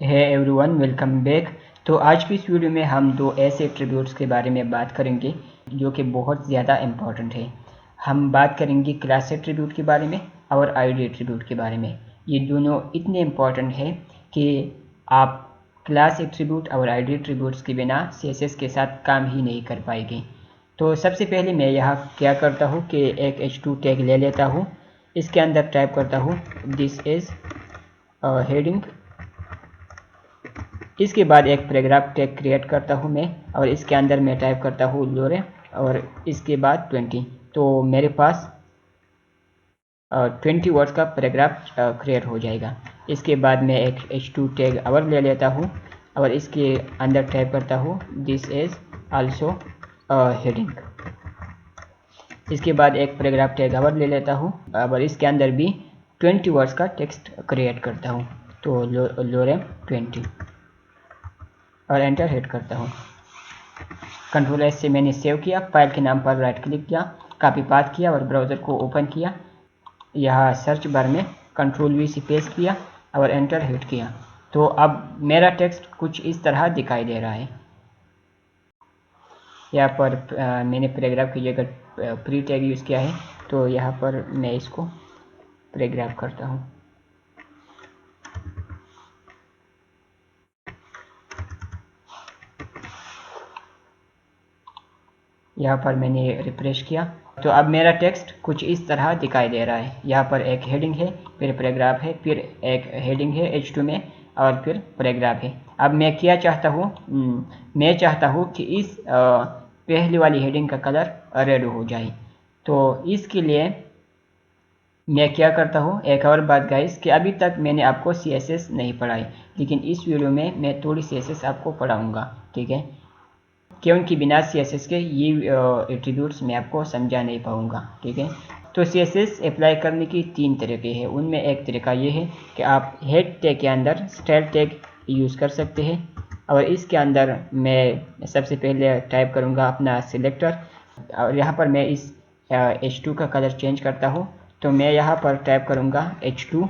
है everyone, welcome back. तो आज की इस वीडियो में हम दो ऐसे एट्रीब्यूट्स के बारे में बात करेंगे जो कि बहुत ज़्यादा इम्पॉर्टेंट है। हम बात करेंगे क्लास एट्रीब्यूट के बारे में और आईडी एट्रीब्यूट के बारे में। ये दोनों इतने इम्पॉर्टेंट है कि आप क्लास एट्रीब्यूट और आईडी एट्रीब्यूट्स के बिना सीएसएस के साथ काम ही नहीं कर पाएंगे। तो सबसे पहले मैं यहाँ क्या करता हूँ कि एक h2 टैग ले लेता हूँ। इसके अंदर टाइप करता हूँ दिस इज़ हेडिंग। इसके बाद एक पैराग्राफ टैग क्रिएट करता हूँ मैं, और इसके अंदर मैं टाइप करता हूँ लोरे और इसके बाद 20। तो मेरे पास 20 वर्ड्स का पैराग्राफ क्रिएट हो जाएगा। इसके बाद मैं एक h2 टैग और ले लेता हूँ और इसके अंदर टाइप करता हूँ दिस इज़ आल्सो हेडिंग। इसके बाद एक पैराग्राफ टैग और ले लेता हूँ और इसके अंदर भी 20 वर्ड्स का टेक्स्ट क्रिएट करता हूँ। तो लोरे 20 और एंटर हिट करता हूँ। कंट्रोल एस से मैंने सेव किया, फाइल के नाम पर राइट क्लिक किया, कॉपी पाथ किया और ब्राउज़र को ओपन किया। यहाँ सर्च बार में कंट्रोल वी से पेस्ट किया और एंटर हिट किया। तो अब मेरा टेक्स्ट कुछ इस तरह दिखाई दे रहा है। यहाँ पर मैंने पैराग्राफ की जगह प्री टैग यूज़ किया है, तो यहाँ पर मैं इसको पैराग्राफ करता हूँ। यहाँ पर मैंने रिफ्रेश किया, तो अब मेरा टेक्स्ट कुछ इस तरह दिखाई दे रहा है। यहाँ पर एक हेडिंग है, फिर पैराग्राफ है, फिर एक हेडिंग है h2 में और फिर पैराग्राफ है। अब मैं क्या चाहता हूँ, मैं चाहता हूँ कि इस पहली वाली हेडिंग का कलर रेड हो जाए। तो इसके लिए मैं क्या करता हूँ, एक और बात गाइस, कि अभी तक मैंने आपको CSS नहीं पढ़ाई, लेकिन इस वीडियो में मैं थोड़ी CSS आपको पढ़ाऊँगा, ठीक है, क्योंकि बिना CSS के ये एट्रीब्यूट्स मैं आपको समझा नहीं पाऊँगा, ठीक है। तो CSS अप्लाई करने की 3 तरीके हैं। उनमें एक तरीका ये है कि आप हेड टैग के अंदर स्टाइल टैग यूज़ कर सकते हैं, और इसके अंदर मैं सबसे पहले टाइप करूँगा अपना सिलेक्टर, और यहाँ पर मैं इस h2 का कलर चेंज करता हूँ। तो मैं यहाँ पर टाइप करूँगा h2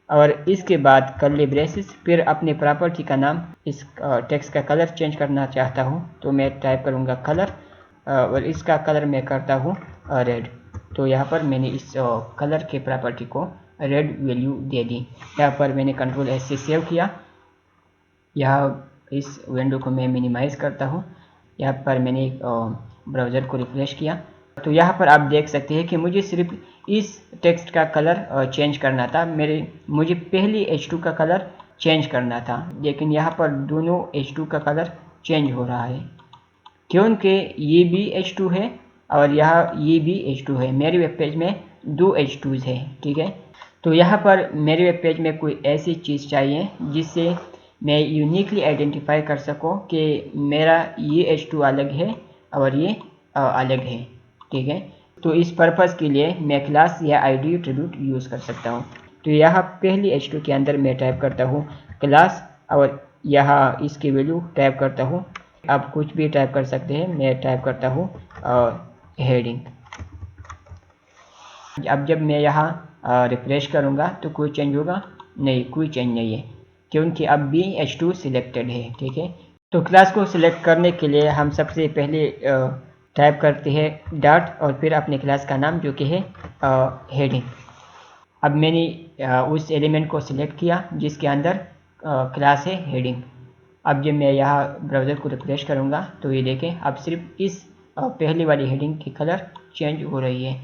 और इसके बाद कर्ली ब्रेसेस, फिर अपने प्रॉपर्टी का नाम, इस टेक्स्ट का कलर चेंज करना चाहता हूँ तो मैं टाइप करूँगा कलर, और इसका कलर मैं करता हूँ रेड। तो यहाँ पर मैंने इस कलर के प्रॉपर्टी को रेड वैल्यू दे दी। यहाँ पर मैंने कंट्रोल एस से सेव किया। यहाँ इस विंडो को मैं मिनिमाइज़ करता हूँ। यहाँ पर मैंने ब्राउज़र को रिफ्रेश किया, तो यहाँ पर आप देख सकते हैं कि मुझे सिर्फ इस टेक्स्ट का कलर चेंज करना था। मुझे पहली h2 का कलर चेंज करना था, लेकिन यहाँ पर दोनों h2 का कलर चेंज हो रहा है, क्योंकि ये भी h2 है और ये भी h2 है। मेरे वेब पेज में दो h2s है, ठीक है। तो यहाँ पर मेरे वेब पेज में कोई ऐसी चीज़ चाहिए जिससे मैं यूनिकली आइडेंटिफाई कर सकूँ कि मेरा ये h2 अलग है और ये अलग है, ठीक है। तो इस पर्पज़ के लिए मैं क्लास या आईडी एट्रीब्यूट यूज़ कर सकता हूँ। तो यहाँ पहली h2 के अंदर मैं टाइप करता हूँ क्लास, और यहाँ इसकी वैल्यू टाइप करता हूँ, आप कुछ भी टाइप कर सकते हैं, मैं टाइप करता हूँ हेडिंग। अब जब मैं यहाँ रिफ्रेश करूँगा तो कोई चेंज होगा नहीं, कोई चेंज नहीं है, क्योंकि अब भी h2 सिलेक्टेड है, ठीक है। तो क्लास को सिलेक्ट करने के लिए हम सबसे पहले टाइप करते हैं डॉट और फिर अपने क्लास का नाम जो कि है हेडिंग। अब मैंने उस एलिमेंट को सिलेक्ट किया जिसके अंदर क्लास है हेडिंग। अब जब मैं यहाँ ब्राउज़र को रिफ्रेश करूँगा तो ये देखें, अब सिर्फ इस पहली वाली हेडिंग की कलर चेंज हो रही है।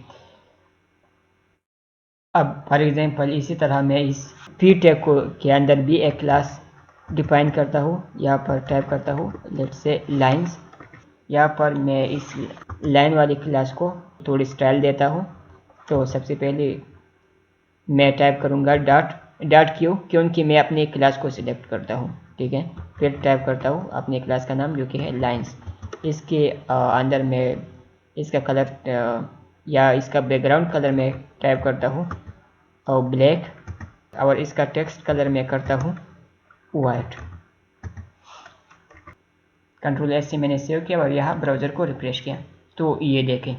अब फॉर एग्जांपल इसी तरह मैं इस पी टैग को के अंदर भी एक क्लास डिफाइन करता हूँ। यहाँ पर टाइप करता हूँ लेट्स से लाइंस। यहाँ पर मैं इस लाइन वाली क्लास को थोड़ी स्टाइल देता हूँ। तो सबसे पहले मैं टाइप करूँगा डॉट क्योंकि मैं अपनी क्लास को सिलेक्ट करता हूँ, ठीक है। फिर टाइप करता हूँ अपनी क्लास का नाम जो कि है लाइंस। इसके अंदर मैं इसका कलर या इसका बैकग्राउंड कलर में टाइप करता हूँ और ब्लैक, और इसका टेक्स्ट कलर मैं करता हूँ वाइट। कंट्रोल एस से मैंने सेव किया और यहाँ ब्राउज़र को रिफ्रेश किया तो ये देखें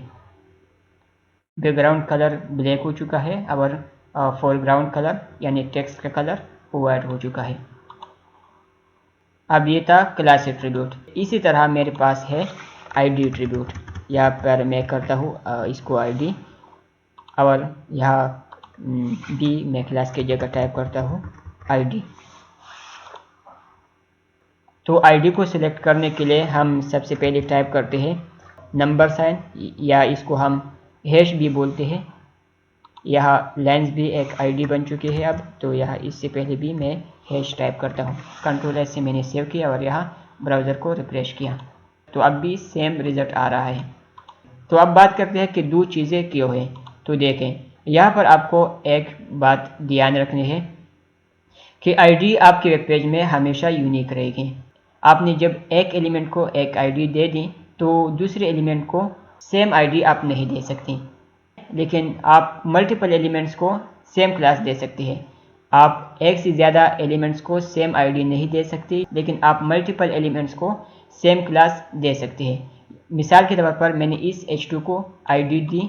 बैकग्राउंड कलर ब्लैक हो चुका है और फोरग्राउंड कलर यानी टेक्स्ट का कलर वाइट हो चुका है। अब ये था क्लास एट्रीब्यूट। इसी तरह मेरे पास है आईडी एट्रीब्यूट। यहाँ पर मैं करता हूँ इसको आईडी, और यहाँ बी मैं क्लास की जगह टाइप करता हूँ आईडी। तो आईडी को सिलेक्ट करने के लिए हम सबसे पहले टाइप करते हैं नंबर साइन, या इसको हम हैश भी बोलते हैं। यहाँ लेंस भी एक आईडी बन चुकी है अब, तो यहाँ इससे पहले भी मैं हैश टाइप करता हूँ। कंट्रोल एस से मैंने सेव किया और यहाँ ब्राउज़र को रिफ्रेश किया, तो अब भी सेम रिजल्ट आ रहा है। तो अब बात करते हैं कि दो चीज़ें क्यों हैं। तो देखें, यहाँ पर आपको एक बात ध्यान रखनी है कि आईडी आपके वेब पेज में हमेशा यूनिक रहेगी। आपने जब एक एलिमेंट को एक आईडी दे दी, तो दूसरे एलिमेंट को सेम आईडी आप नहीं दे सकती, लेकिन आप मल्टीपल एलिमेंट्स को सेम क्लास दे सकती है। आप एक से ज़्यादा एलिमेंट्स को सेम आईडी नहीं दे सकती, लेकिन आप मल्टीपल एलिमेंट्स को सेम क्लास दे सकती है। मिसाल के तौर पर मैंने इस h2 को आईडी दी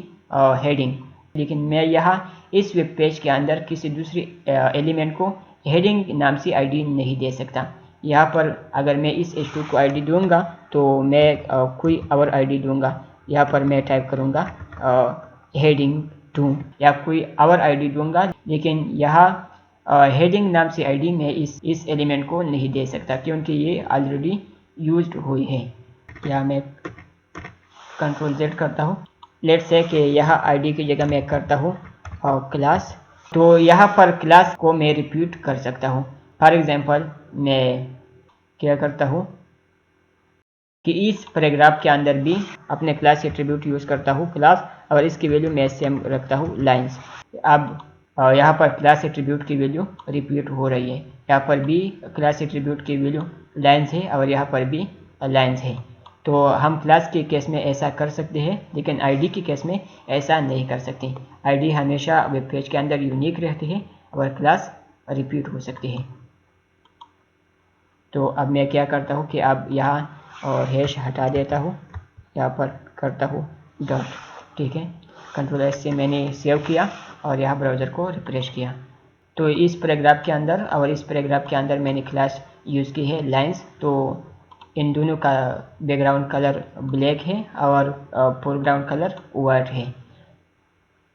हेडिंग, लेकिन मैं यहाँ इस वेब पेज के अंदर किसी दूसरी एलिमेंट को हेडिंग नाम से आईडी नहीं दे सकता। यहाँ पर अगर मैं इस h2 को आईडी दूंगा तो मैं कोई और आईडी दूंगा। यहाँ पर मैं टाइप करूँगा हेडिंग 2 या कोई और आईडी दूंगा, लेकिन यहाँ हेडिंग नाम से आईडी मैं इस एलिमेंट को नहीं दे सकता, क्योंकि ये ऑलरेडी यूज्ड हुई है। यहाँ मैं कंट्रोल Z करता हूँ। लेट्स से कि यहाँ आईडी की जगह मैं करता हूँ क्लास। तो यहाँ पर क्लास को मैं रिपीट कर सकता हूँ। फॉर एग्जांपल मैं क्या करता हूँ कि इस पैराग्राफ के अंदर भी अपने क्लास एट्रीब्यूट यूज़ करता हूँ क्लास, और इसकी वैल्यू मैं सेम रखता हूँ लाइंस। अब यहाँ पर क्लास एट्रीब्यूट की वैल्यू रिपीट हो रही है। यहाँ पर भी क्लास एट्रीब्यूट की वैल्यू लाइंस है और यहाँ पर भी लाइंस है। तो हम क्लास के केस में ऐसा कर सकते हैं, लेकिन आईडी के केस में ऐसा नहीं कर सकते। आईडी हमेशा वेब पेज के अंदर यूनिक रहती है और क्लास रिपीट हो सकती है। तो अब मैं क्या करता हूँ कि अब यहाँ और हैश हटा देता हूँ, यहाँ पर करता हूँ डॉट। ठीक है, कंट्रोल एस से मैंने सेव किया और यहाँ ब्राउज़र को रिफ्रेश किया। तो इस पैराग्राफ के अंदर और इस पैराग्राफ के अंदर मैंने क्लास यूज़ की है लाइंस। तो इन दोनों का बैकग्राउंड कलर ब्लैक है और फोरग्राउंड कलर वाइट है।